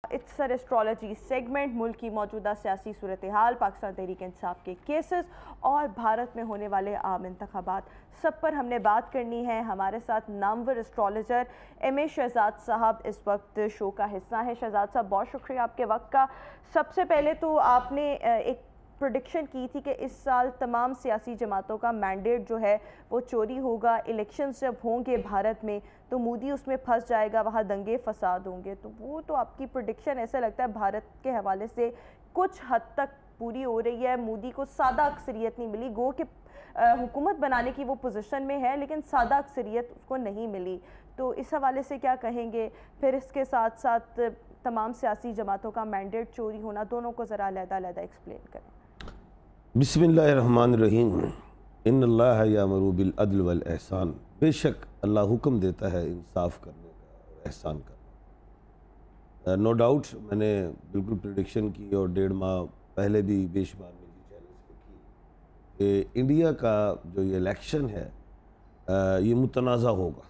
It's astrology segment मुल्क की मौजूदा सियासी सूरत हाल, पाकिस्तान तहरीक इंसाफ के केसेस और भारत में होने वाले आम इंतखाबात, सब पर हमने बात करनी है। हमारे साथ नामवर एस्ट्रोलॉजर एम ए शहजाद साहब इस वक्त शो का हिस्सा है। शहजाद साहब, बहुत शुक्रिया आपके वक्त का। सबसे पहले तो आपने एक प्रोडिक्शन की थी कि इस साल तमाम सियासी जमातों का मैंडेट जो है वो चोरी होगा। इलेक्शंस जब होंगे भारत में तो मोदी उसमें फंस जाएगा, वहाँ दंगे फसाद होंगे। तो वो तो आपकी प्रोडिक्शन ऐसा लगता है भारत के हवाले से कुछ हद तक पूरी हो रही है। मोदी को सादा अक्सरियत नहीं मिली, गो कि हुकूमत बनाने की वो पोजीशन में है लेकिन सादा अक्सरियत उसको नहीं मिली। तो इस हवाले से क्या कहेंगे? फिर इसके साथ साथ तमाम सियासी जमातों का मैंडेट चोरी होना, दोनों को ज़रा अलग-अलग एक्सप्लेन करें। बिस्मिल्लाहिर्रहमानिर्रहीम। इन्नल्लाह यामुरु बिल अद्ल वल एहसान। बेशक अल्लाह हुक्म देता है इंसाफ करने का और एहसान करने का। नो डाउट मैंने बिल्कुल प्रेडिक्शन की और 1.5 माह पहले भी बेशुमार निजी चैनल्स पे की कि इंडिया का जो ये इलेक्शन है ये मुतनाज़ा होगा।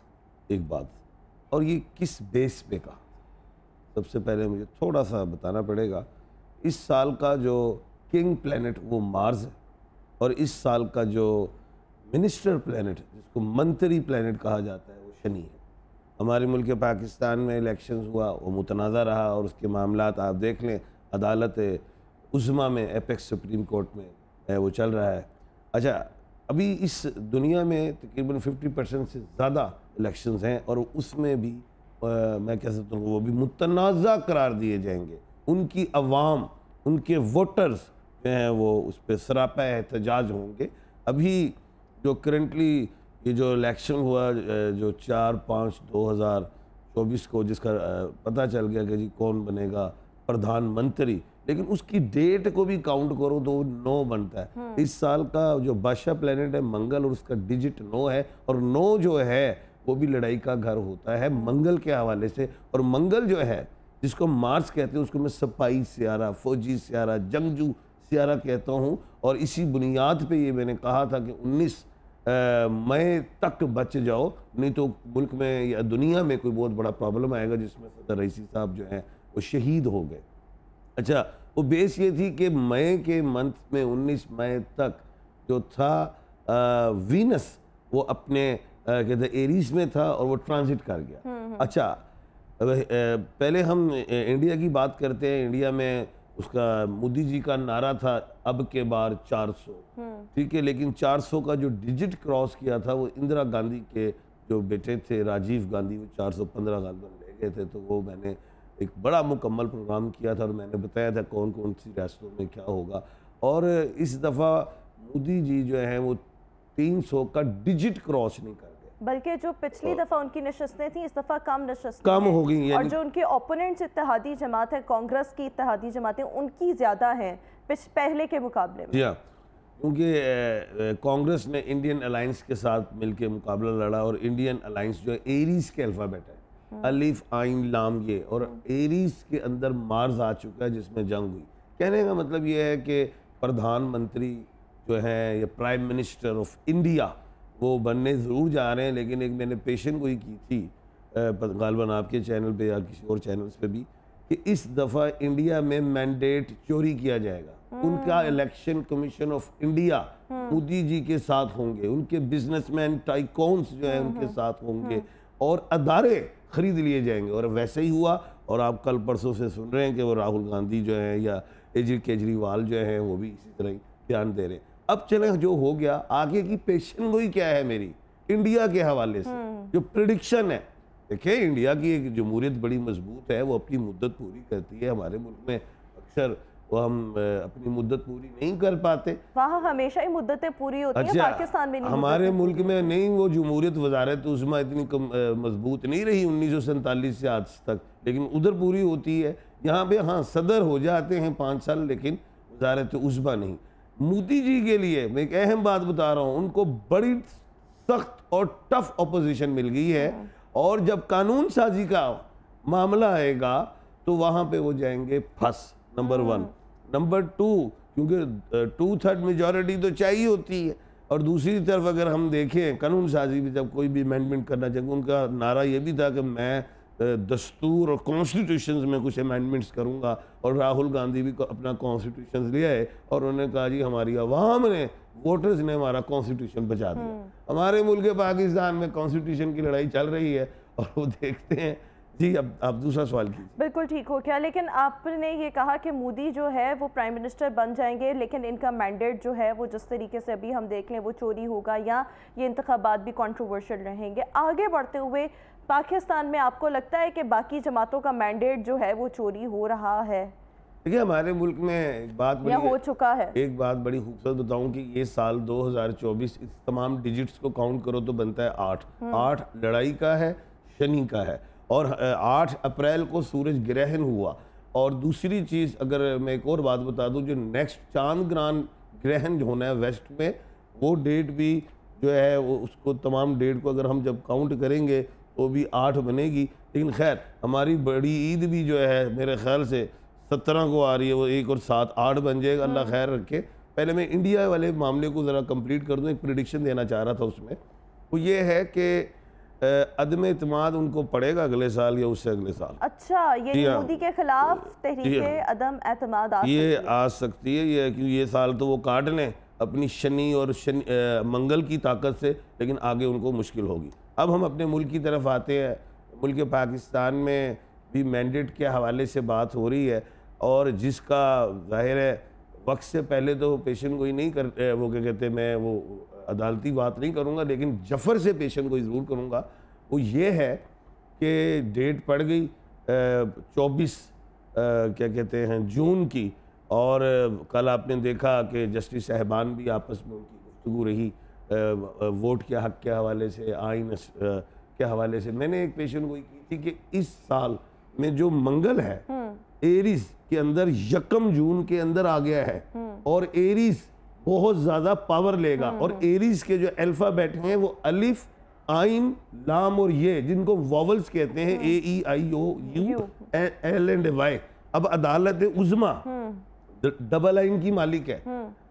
एक बात, और ये किस बेस पे कहा। सबसे पहले मुझे थोड़ा सा बताना पड़ेगा, इस साल का जो किंग प्लैनेट वो मार्स है और इस साल का जो मिनिस्टर प्लैनेट जिसको मंत्री प्लैनेट कहा जाता है वो शनि है। हमारे मुल्क पाकिस्तान में इलेक्शंस हुआ, वो मुतनाज़ा रहा और उसके मामलात आप देख लें, अदालत उज़्मा में, एपेक्स सुप्रीम कोर्ट में वो चल रहा है। अच्छा, अभी इस दुनिया में तकरीबन 50% से ज़्यादा इलेक्शंस हैं और उसमें भी मैं कह सकता हूँ वो भी मुतनाज़ा करार दिए जाएंगे। उनकी अवाम, उनके वोटर्स जो हैं वो उस पर सरापा एहतजाज होंगे। अभी जो करंटली ये जो इलेक्शन हुआ जो 4/5/2024 को, जिसका पता चल गया कि जी कौन बनेगा प्रधानमंत्री, लेकिन उसकी डेट को भी काउंट करो तो 9 बनता है। इस साल का जो बादशाह प्लेनेट है मंगल और उसका डिजिट 9 है और 9 जो है वो भी लड़ाई का घर होता है मंगल के हवाले से। और मंगल जो है जिसको मार्स कहते हैं उसको मैं सपाई सियारा, फौजी सियारा, जंगजू सियारा कहता हूँ। और इसी बुनियाद पे ये मैंने कहा था कि 19 मई तक बच जाओ, नहीं तो मुल्क में या दुनिया में कोई बहुत बड़ा प्रॉब्लम आएगा जिसमें सदर रईसी साहब जो हैं वो शहीद हो गए। अच्छा, वो बेस ये थी कि मई के मंथ में 19 मई तक जो था वीनस वो अपने कहते एरीज में था और वो ट्रांजिट कर गया। अच्छा, पहले हम इंडिया की बात करते हैं। इंडिया में उसका मोदी जी का नारा था अब के बार 400, ठीक है, लेकिन 400 का जो डिजिट क्रॉस किया था वो इंदिरा गांधी के जो बेटे थे राजीव गांधी, वो 415 गालबन ले गए थे। तो वो मैंने एक बड़ा मुकम्मल प्रोग्राम किया था और मैंने बताया था कौन कौन सी रियासतों में क्या होगा। और इस दफ़ा मोदी जी जो हैं वो 300 का डिजिट क्रॉस नहीं कर गए, बल्कि जो पिछली दफा उनकी नशस्तें थी इस दफा कम नशस्तें कम हो गई। और जो उनके ओपोनेंट्स इत्तेहादी जमात है, कांग्रेस की इत्तेहादी जमातें, उनकी ज़्यादा हैं पहले के मुकाबले में। जी हाँ, क्योंकि कांग्रेस ने इंडियन अलायंस के साथ मिलकर मुकाबला लड़ा और इंडियन अलायंस जो है एरीज के अल्फ़ाबेट है, अलिफ आइन लाम ये, और एरीज के अंदर मार्स आ चुका है जिसमें जंग हुई। कहने का मतलब ये है कि प्रधानमंत्री जो है या प्राइम मिनिस्टर ऑफ इंडिया वो बनने ज़रूर जा रहे हैं। लेकिन एक मैंने पेशन गोई की थी गालबन आपके चैनल पे या किसी और चैनल्स पे भी, कि इस दफ़ा इंडिया में मैंडेट चोरी किया जाएगा। उनका election commission of India Modi ji के साथ होंगे, उनके बिजनेसमैन टाइकॉन्स जो है उनके साथ होंगे और अदारे खरीद लिए जाएंगे। और वैसे ही हुआ। और आप कल परसों से सुन रहे हैं कि वो राहुल गांधी जो है या केजरीवाल जो है वो भी इसी तरह ही बयान दे रहे हैं। अब चले जो हो गया, आगे की पेशन गोई क्या है मेरी इंडिया के हवाले से, जो प्रिडिक्शन है। देखिए, इंडिया की एक जमहूरियत बड़ी मजबूत है, वो अपनी मुद्दत पूरी करती है। हमारे मुल्क में अक्सर वो हम अपनी मुद्दत पूरी नहीं कर पाते, वहाँ हमेशा ही मुद्दतें पूरी होती हैं। पाकिस्तान में नहीं, हमारे मुल्क में नहीं। वो जमहूरियत वजारत उज़्मा इतनी मजबूत नहीं रही 1947 से आज तक, लेकिन उधर पूरी होती है। यहाँ पे हाँ सदर हो जाते हैं 5 साल, लेकिन वजारत उज़्मा नहीं। मोदी जी के लिए मैं एक अहम बात बता रहा हूँ, उनको बड़ी सख्त और टफ अपोजिशन मिल गई है। और जब कानून साजी का मामला आएगा तो वहाँ पे वो जाएंगे फंस, नंबर 1। नंबर 2, क्योंकि 2/3 मेजॉरिटी तो चाहिए होती है। और दूसरी तरफ अगर हम देखें कानून साजी में जब कोई भी अमेंडमेंट करना चाहिए, उनका नारा ये भी था कि मैं दस्तूर और कॉन्स्टिट्यूशन में कुछ अमेंडमेंट्स करूंगा। और राहुल गांधी भी अपना कॉन्स्टिट्यूशन ले आए और उन्होंने कहा जी हमारी आवाम ने, वोटर्स ने हमारा कॉन्स्टिट्यूशन बचा दिया। हमारे मुल्क पाकिस्तान में कॉन्स्टिट्यूशन की लड़ाई चल रही है और वो देखते हैं जी। अब आप दूसरा सवाल कीजिए। बिल्कुल ठीक हो गया, लेकिन आपने ये कहा कि मोदी जो है वो प्राइम मिनिस्टर बन जाएंगे, लेकिन इनका मैंडेट जो है वो जिस तरीके से अभी हम देख लें वो चोरी होगा या ये इंतखाबात भी कंट्रोवर्शियल रहेंगे। आगे बढ़ते हुए पाकिस्तान में आपको लगता है कि बाकी जमातों का मैंडेट जो है वो चोरी हो रहा है? देखिए हमारे मुल्क में एक बात या हो चुका है। एक बात बड़ी खूबसूरत बताऊं कि ये साल 2024 इस तमाम डिजिट्स को काउंट करो तो बनता है 8। 8 लड़ाई का है, शनि का है, और 8 अप्रैल को सूरज ग्रहण हुआ। और दूसरी चीज़ अगर मैं एक और बात बता दूं, जो नेक्स्ट चांद ग्रहण जो होना है वेस्ट में, वो डेट भी जो है वो उसको तमाम डेट को अगर हम जब काउंट करेंगे तो भी 8 बनेगी। लेकिन खैर हमारी बड़ी ईद भी जो है मेरे ख्याल से 17 को आ रही है, वो 1 और 7 8 बन जाएगा, अल्लाह खैर रखे। पहले मैं इंडिया वाले मामले को ज़रा कंप्लीट कर दूं, एक प्रिडिक्शन देना चाह रहा था उसमें। वो ये है कि अदम एतमाद उनको पड़ेगा अगले साल या उससे अगले साल। अच्छा, ये मोदी के खिलाफ तहरीक अदम एतमाद आ सकती है ये, क्योंकि ये साल तो वो काट लें अपनी शनि और मंगल की ताकत से, लेकिन आगे उनको मुश्किल होगी। अब हम अपने मुल्क की तरफ आते हैं। मुल्क पाकिस्तान में भी मैंडेट के हवाले से बात हो रही है, और जिसका जाहिर है वक्त से पहले तो पेशन गोई नहीं कर, वो क्या कहते हैं, मैं वो अदालती बात नहीं करूँगा, लेकिन जफ़र से पेशन गोई ज़रूर करूँगा। वो ये है कि डेट पड़ गई 24 क्या कहते हैं जून की, और कल आपने देखा कि जस्टिस साहबान भी आपस में उनकी गुफ्तगू रही वोट के हक़ के हवाले से, आइन के हवाले से। मैंने एक पेशन गोई की थी कि इस साल में जो मंगल है एरीज के अंदर 1 जून के अंदर आ गया है, और एरीज बहुत ज़्यादा पावर लेगा। और एरीज के जो अल्फ़ाबेट हैं वो अलिफ, आइन, लाम और ये, जिनको वॉवल्स कहते हैं, AEIOU LNY। अब अदालत उज़्मा डबल आइन की मालिक है,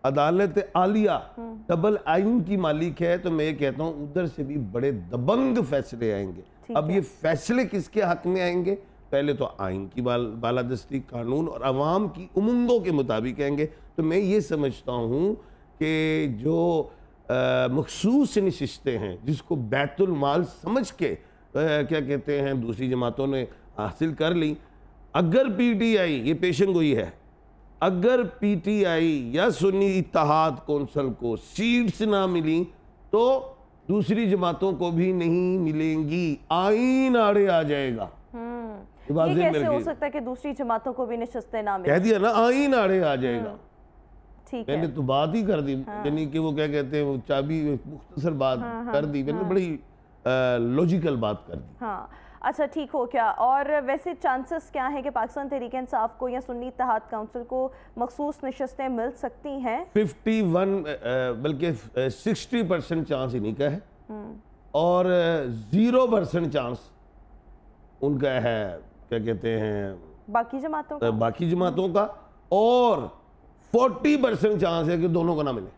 अदालत आलिया डबल आइन की मालिक है। तो मैं कहता हूँ उधर से भी बड़े दबंग फैसले आएंगे। अब ये फैसले किसके हक में आएंगे? पहले तो आइन की बालादस्ती, कानून और अवाम की उमंगों के मुताबिक आएंगे। तो मैं ये समझता हूँ कि जो मखसूस नशिस्तें हैं जिसको बैतुल माल समझ के क्या कहते हैं दूसरी जमातों ने हासिल कर ली, अगर PTI, ये पेशन गोई है, अगर PTI या सुन्नी इत्तेहाद कौंसल को सीट्स ना मिली तो दूसरी जमातों को भी नहीं मिलेंगी, आईन आड़े आ जाएगा। ये कैसे हो सकता है कि दूसरी जमातों को भी नशिस्तें ना मिले? कह दिया ना, आईन आड़े आ जाएगा। ठीक मैंने तो बात ही कर दी, यानी कि वो क्या कहते हैं, वो चाबी मुख्तसर बात कर दी मैंने, बड़ी लॉजिकल बात कर दी। हाँ, अच्छा ठीक हो क्या। और वैसे चांसेस क्या है कि पाकिस्तान तहरीक इंसाफ को या सुन्नी इत्तेहाद काउंसिल को मखसूस नशिस्तें मिल सकती हैं? 51 बल्कि 60% चांस इन्हीं का है, और 0% चांस उनका है, क्या कहते हैं, बाकी जमातों का, और 40% चांस है कि दोनों को ना मिले।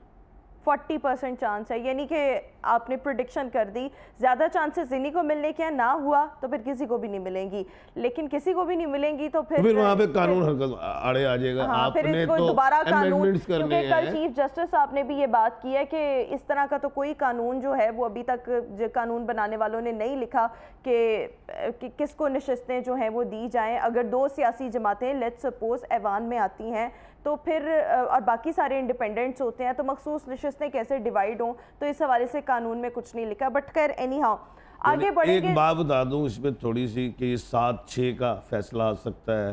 40% चांस है, यानी कि आपने प्रेडिक्शन कर दी, ज़्यादा चांसेस इन्हीं को मिलने के, ना हुआ तो फिर किसी को भी नहीं मिलेंगी। लेकिन किसी को भी नहीं मिलेंगी तो फिर वहाँ पे कानून हरकत आड़े आ जाएगा। हाँ, आपने फिर इसको तो दोबारा कानून, क्योंकि कल चीफ जस्टिस साहब ने भी ये बात की है कि इस तरह का तो कोई कानून जो है वो अभी तक कानून बनाने वालों ने नहीं लिखा कि किसको नशिस्तें जो हैं वो दी जाएं। अगर 2 सियासी जमातें लेट्स सपोज ऐवान में आती हैं तो फिर और बाकी सारे इंडिपेंडेंट्स होते हैं, तो मखसूस नशिस्तें कैसे डिवाइड हों, तो इस हवाले से कानून में कुछ नहीं लिखा। बट खैर एनी हाउ आगे बढ़ेंगे। एक बात बता दूं इसमें थोड़ी सी कि 7-6 का फैसला आ सकता है,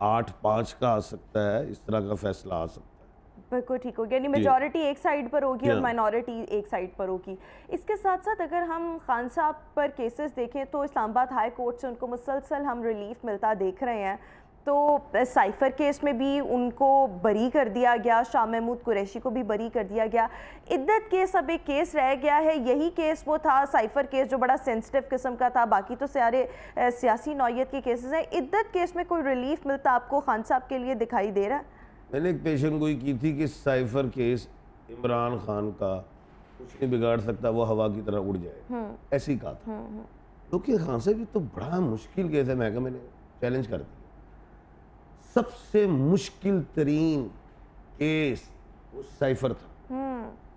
8-5 का आ सकता है, इस तरह का फैसला आ सकता है। बिल्कुल ठीक हो गया, यानी मेजॉरिटी एक साइड पर होगी और माइनॉरिटी एक साइड पर होगी। इसके साथ साथ अगर हम खान साहब पर केसेस देखें तो इस्लामाबाद हाई कोर्ट से उनको मुसलसल हम रिलीफ मिलता देख रहे हैं। तो साइफर केस में भी उनको बरी कर दिया गया, शाह महमूद कुरैशी को भी बरी कर दिया गया। इद्दत केस अब एक केस रह गया है, यही केस वो था साइफर केस जो बड़ा सेंसिटिव किस्म का था, बाकी तो सारे सियासी नौयत के केसेस हैं। इद्दत केस में कोई रिलीफ मिलता आपको खान साहब के लिए दिखाई दे रहा है? मैंने एक पेशन गोई की थी कि साइफर केस इमरान खान का कुछ नहीं बिगाड़ सकता, वो हवा की तरह उड़ जाए, ऐसी कहा था। क्योंकि खान साहब ये तो बड़ा मुश्किल केस है। मैंने चैलेंज कर दिया, सबसे मुश्किल तरीन केस वो साइफर था।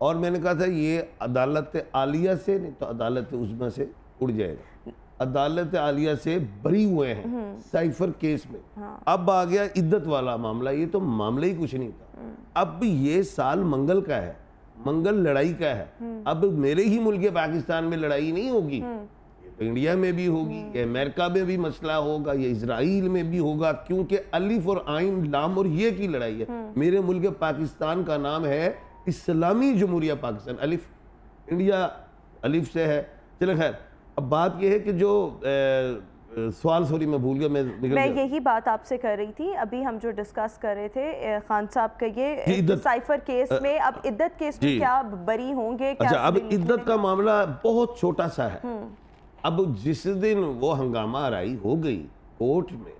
और मैंने कहा था ये अदालत आलिया से नहीं तो अदालत उज़्मा से उड़ जाएगा। अदालत आलिया से बरी हुए हैं साइफर केस में। अब आ गया इद्दत वाला मामला, ये तो मामला ही कुछ नहीं था। अब ये साल मंगल का है, मंगल लड़ाई का है। अब मेरे ही मुल्क पाकिस्तान में लड़ाई नहीं होगी, ये तो इंडिया में भी होगी, ये अमेरिका में भी मसला होगा, ये इजराइल में भी होगा, क्योंकि अलिफ और आइन लाम और ये की लड़ाई है। मेरे मुल्क पाकिस्तान का नाम है इस्लामी जमहूरिया पाकिस्तान, अलिफ इंडिया अलिफ से है। चलो खैर, अब बात यह है कि जो सवाल सॉरी मैं भूल गया, मैं यही बात आपसे कर रही थी। अभी हम जो डिस्कस कर रहे थे खान साहब का ये साइफर केस में, अब इद्दत केस में क्या बरी होंगे? क्या अच्छा, अब इद्दत का मामला बहुत छोटा सा है। अब जिस दिन वो हंगामा आराई हो गई कोर्ट में,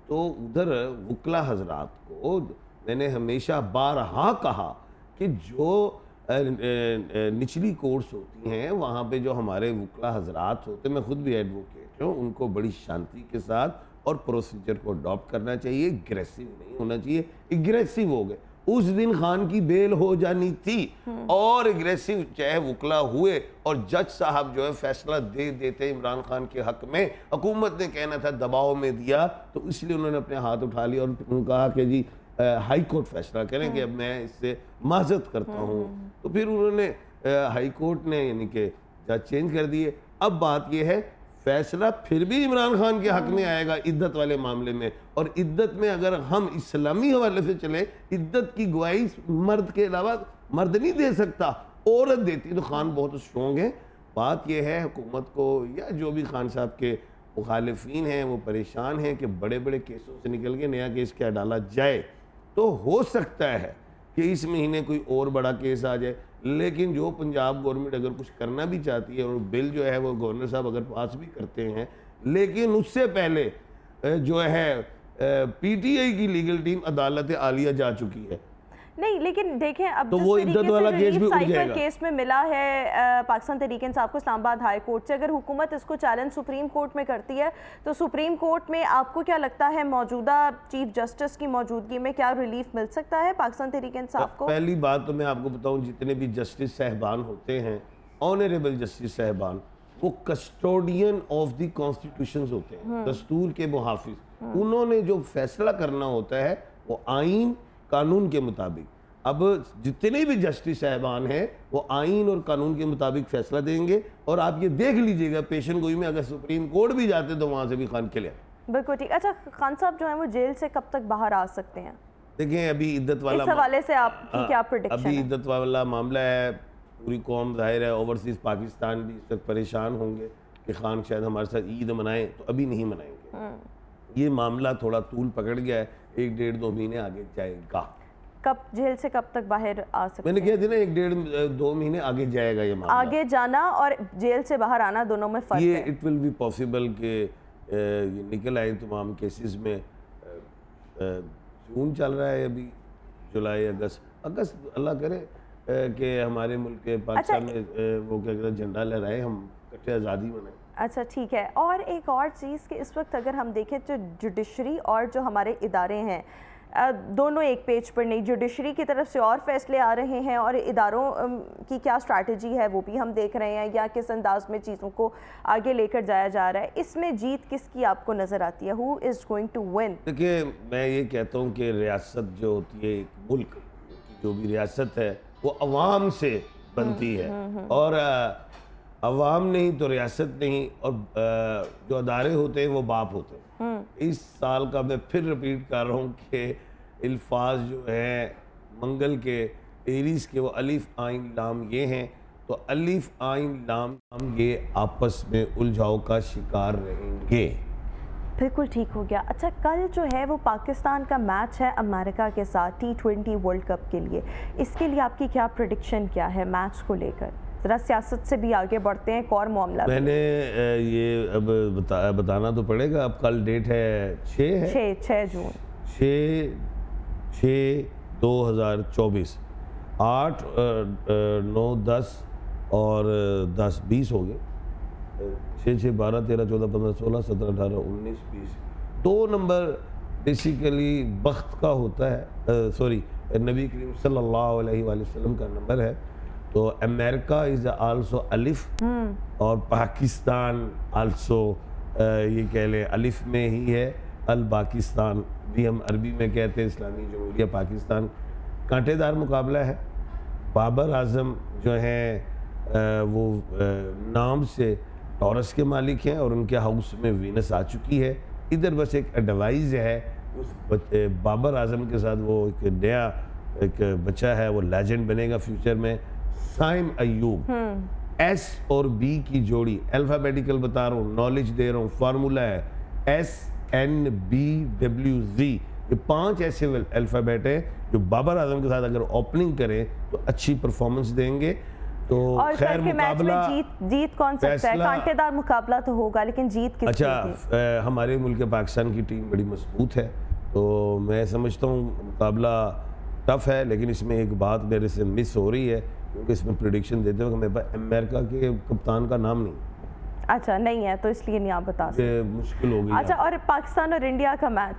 तो उधर वकला हजरात को मैंने हमेशा बारहा कहा कि जो निचली कोर्ट्स होती हैं वहाँ पे जो हमारे वकला हजरात होते हैं, मैं खुद भी एडवोकेट हूँ, उनको बड़ी शांति के साथ और प्रोसीजर को अडॉप्ट करना चाहिए, एग्रेसिव नहीं होना चाहिए। एग्रेसिव हो गए, उस दिन खान की बेल हो जानी थी और एग्रेसिव चाहे वकला हुए और जज साहब जो है फैसला दे देते इमरान खान के हक में। हुकूमत ने कहना था दबाव में दिया, तो इसलिए उन्होंने अपने हाथ उठा लिया और कहा कि जी हाई कोर्ट फैसला करें कि अब मैं इससे माजरत करता हूँ। तो फिर उन्होंने हाई कोर्ट ने यानी कि जज चेंज कर दिए। अब बात यह है फैसला फिर भी इमरान खान के हक में आएगा इद्दत वाले मामले में, और इद्दत में अगर हम इस्लामी हवाले से चले, इद्दत की गवाही मर्द के अलावा मर्द नहीं दे सकता, औरत देती। तो खान बहुत स्ट्रॉन्ग है। बात यह है हुकूमत को या जो भी खान साहब के मुखालिफिन हैं वो परेशान हैं कि बड़े बड़े केसों से निकल के नया केस क्या डाला जाए। तो हो सकता है कि इस महीने कोई और बड़ा केस आ जाए, लेकिन जो पंजाब गवर्नमेंट अगर कुछ करना भी चाहती है और बिल जो है वो गवर्नर साहब अगर पास भी करते हैं, लेकिन उससे पहले जो है पीटीआई की लीगल टीम अदालत आलिया जा चुकी है। नहीं, लेकिन देखें अब तो वो इद्दत वाला केस भी उड़ जाएगा। केस में मिला है पाकिस्तान तहरीक-ए-इंसाफ को इस्लामाबाद हाई कोर्ट से, अगर हुकूमत इसको चैलेंज सुप्रीम कोर्ट में करती है तो सुप्रीम कोर्ट में आपको क्या लगता है मौजूदा चीफ जस्टिस की मौजूदगी में क्या रिलीफ मिल सकता है पाकिस्तान तहरीक-ए-इंसाफ को? पहली बात तो मैं आपको बताऊं, जितने भी जस्टिस साहबान होते हैं, ऑनरेबल जस्टिस साहबान, वो कस्टोडियन ऑफ द कॉन्स्टिट्यूशन होते हैं, दस्तूर के मुहाफिज। उन्होंने जो फैसला करना होता है वो आइन कानून के मुताबिक। अब जितने भी जस्टिस साहबान हैं वो आइन और कानून के मुताबिक फैसला देंगे, और आप ये देख लीजिएगा पेशन गोई में अगर सुप्रीम कोर्ट भी जाते तो वहां से भी खान क्लियर। बिल्कुल ठीक। अच्छा, खान साहब जो है वो जेल से कब तक बाहर आ सकते हैं? देखें, अभी इद्दत वाला इस हवाले से आपकी क्या प्रेडिक्शन है? अभी इद्दत वाला मामला है, पूरी कौम जाहिर है ओवरसीज पाकिस्तान भी इस वक्त परेशान होंगे कि खान शायद हमारे साथ ईद मनाएं, तो अभी नहीं मनाएंगे। ये मामला थोड़ा तूल पकड़ गया है, 1-1.5-2 महीने आगे जाएगा। कब जेल से कब तक बाहर आ सकते हैं? मैंने कहा था ना 1-1.5-2 महीने आगे जाएगा ये मामला। आगे जाना और जेल से बाहर आना दोनों में फर्क है। इट विल बी पॉसिबल कि ये निकल आए तमाम केसेस में। जून चल रहा है अभी, जुलाई अगस्त अल्लाह करे कि हमारे मुल्क के पाकिस्तान में वो क्या कहते हैं झंडा लहराए, हम इकट्ठे आज़ादी मनाएं। अच्छा ठीक है। और एक और चीज़ कि इस वक्त अगर हम देखें तो जुडिशरी और जो हमारे इदारे हैं दोनों एक पेज पर नहीं, जुडिशरी की तरफ से और फैसले आ रहे हैं और इदारों की क्या स्ट्रैटेजी है वो भी हम देख रहे हैं, या किस अंदाज में चीज़ों को आगे लेकर जाया जा रहा है। इसमें जीत किसकी आपको नज़र आती है? Who is going to win? देखिए, मैं ये कहता हूँ कि रियासत जो होती है, एक मुल्क की जो भी रियासत है वो अवाम से बनती है, और अवाम नहीं तो रियासत नहीं, और जो अदारे होते हैं वो बाप होते हैं। इस साल का मैं फिर रिपीट कर रहा हूँ कि अल्फाज जो है मंगल के, एरीज के, वो अलिफ आइन लाम ये हैं, तो अलिफ आइन लाम ये आपस में उलझाव का शिकार रहेंगे। बिल्कुल ठीक हो गया। अच्छा, कल जो है वो पाकिस्तान का मैच है अमेरिका के साथ T20 वर्ल्ड कप के लिए, इसके लिए आपकी क्या प्रेडिक्शन क्या है मैच को लेकर? ज़रा सियासत से भी आगे बढ़ते हैं, एक और मामला मैंने ये अब बताना तो पड़ेगा। अब कल डेट है 6 जून 6/6/2024, 8, 9, 10 और 10, 20 हो गए। 6 6 12 13 14 15 16 17 18 19 20 2 नंबर बेसिकली बख्त का होता है, सॉरी नबी करीम सल्लल्लाहु अलैहि वसल्लम का नंबर है। तो अमेरिका इज़ आल्सो अलिफ और पाकिस्तान आल्सो ये कह लें अलिफ में ही है। अल पाकिस्तान भी हम अरबी में कहते हैं, इस्लामी जमहूरिया पाकिस्तान। कांटेदार मुकाबला है। बाबर आजम जो हैं वो नाम से टॉरस के मालिक हैं और उनके हाउस में वीनस आ चुकी है। इधर बस एक एडवाइस है उस बाबर आजम के साथ, वो एक नया एक बच्चा है, वो लेजेंड बनेगा फ्यूचर में, साइम अयूब। एस और बी की जोड़ी, अल्फाबेटिकल बता रहा हूँ, नॉलेज दे रहा हूँ, फार्मूला है SNBWZ। ये 5 ऐसे अल्फाबेट है जो बाबर आजम के साथ अगर ओपनिंग करें तो अच्छी परफॉर्मेंस देंगे। तो और खैर मुकाबला जीत कौन सकता है? कांटेदार मुकाबला तो होगा, लेकिन जीत किसकी? अच्छा, हमारे मुल्क पाकिस्तान की टीम बड़ी मजबूत है, तो मैं समझता हूँ मुकाबला टफ है, लेकिन इसमें एक बात मेरे से मिस हो रही है, क्योंकि इसमें प्रेडिक्शन देते हो कि मेरे पास अमेरिका के कप्तान का नाम नहीं। अच्छा, नहीं है तो इसलिए नहीं आप बता सकते, मुश्किल हो गई। अच्छा, और पाकिस्तान और इंडिया का मैच?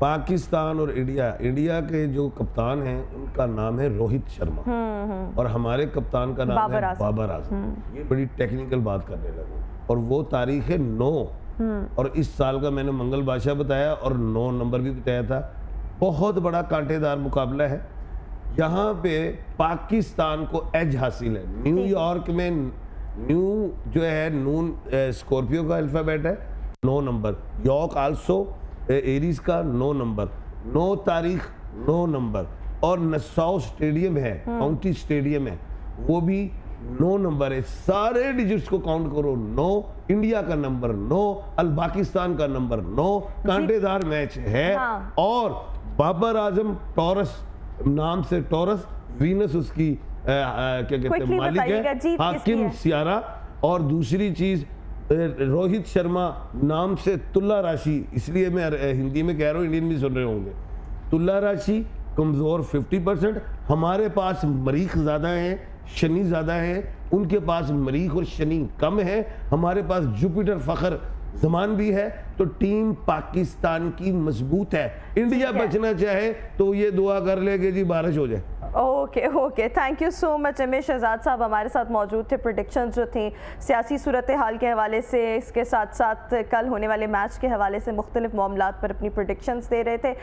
पाकिस्तान और इंडिया के जो कप्तान हैं उनका नाम है रोहित शर्मा और हमारे कप्तान का नाम है बाबर आजम। ये बड़ी टेक्निकल बात करने लगे और वो तारीख है 9 और इस साल का मैंने मंगल बादशाह बताया और 9 नंबर भी बताया था। बहुत बड़ा कांटेदार मुकाबला है। यहाँ पे पाकिस्तान को एज हासिल है। न्यूयॉर्क में न्यू जो है नून स्कॉर्पियो का अल्फाबेट है, 9 नंबर। यॉर्क आल्सो एरीज का 9 नंबर, 9 तारीख 9 नंबर। और नसाउ स्टेडियम है, काउंटी स्टेडियम है, वो भी 9 नंबर है। सारे डिजिट्स को काउंट करो, 9 इंडिया का नंबर 9, अल पाकिस्तान का नंबर 9। कांटेदार मैच है। हाँ। और बाबर आजम टॉरस नाम से, टॉरस वीनस उसकी क्या कहते हैं मालिक है, हाकिम सियारा। और दूसरी चीज रोहित शर्मा नाम से तुल्ला राशि, इसलिए मैं हिंदी में कह रहा हूँ, इंडियन भी सुन रहे होंगे। तुल्ला राशि कमजोर 50%, हमारे पास मरीख ज्यादा है, शनि ज्यादा है, उनके पास मरीख और शनि कम है। हमारे पास जुपिटर फखर जमान भी है, तो टीम पाकिस्तान की मजबूत है। इंडिया बचना चाहे तो ये दुआ कर ले कि जी बारिश हो जाए। Okay, thank you so much. अमीर शहजाद साहब हमारे साथ मौजूद थे, प्रेडिक्शंस जो थी सियासी सूरत हाल के हवाले से, इसके साथ साथ कल होने वाले मैच के हवाले से मुख्तलिफ मामलात पर अपनी प्रेडिक्शंस दे रहे थे।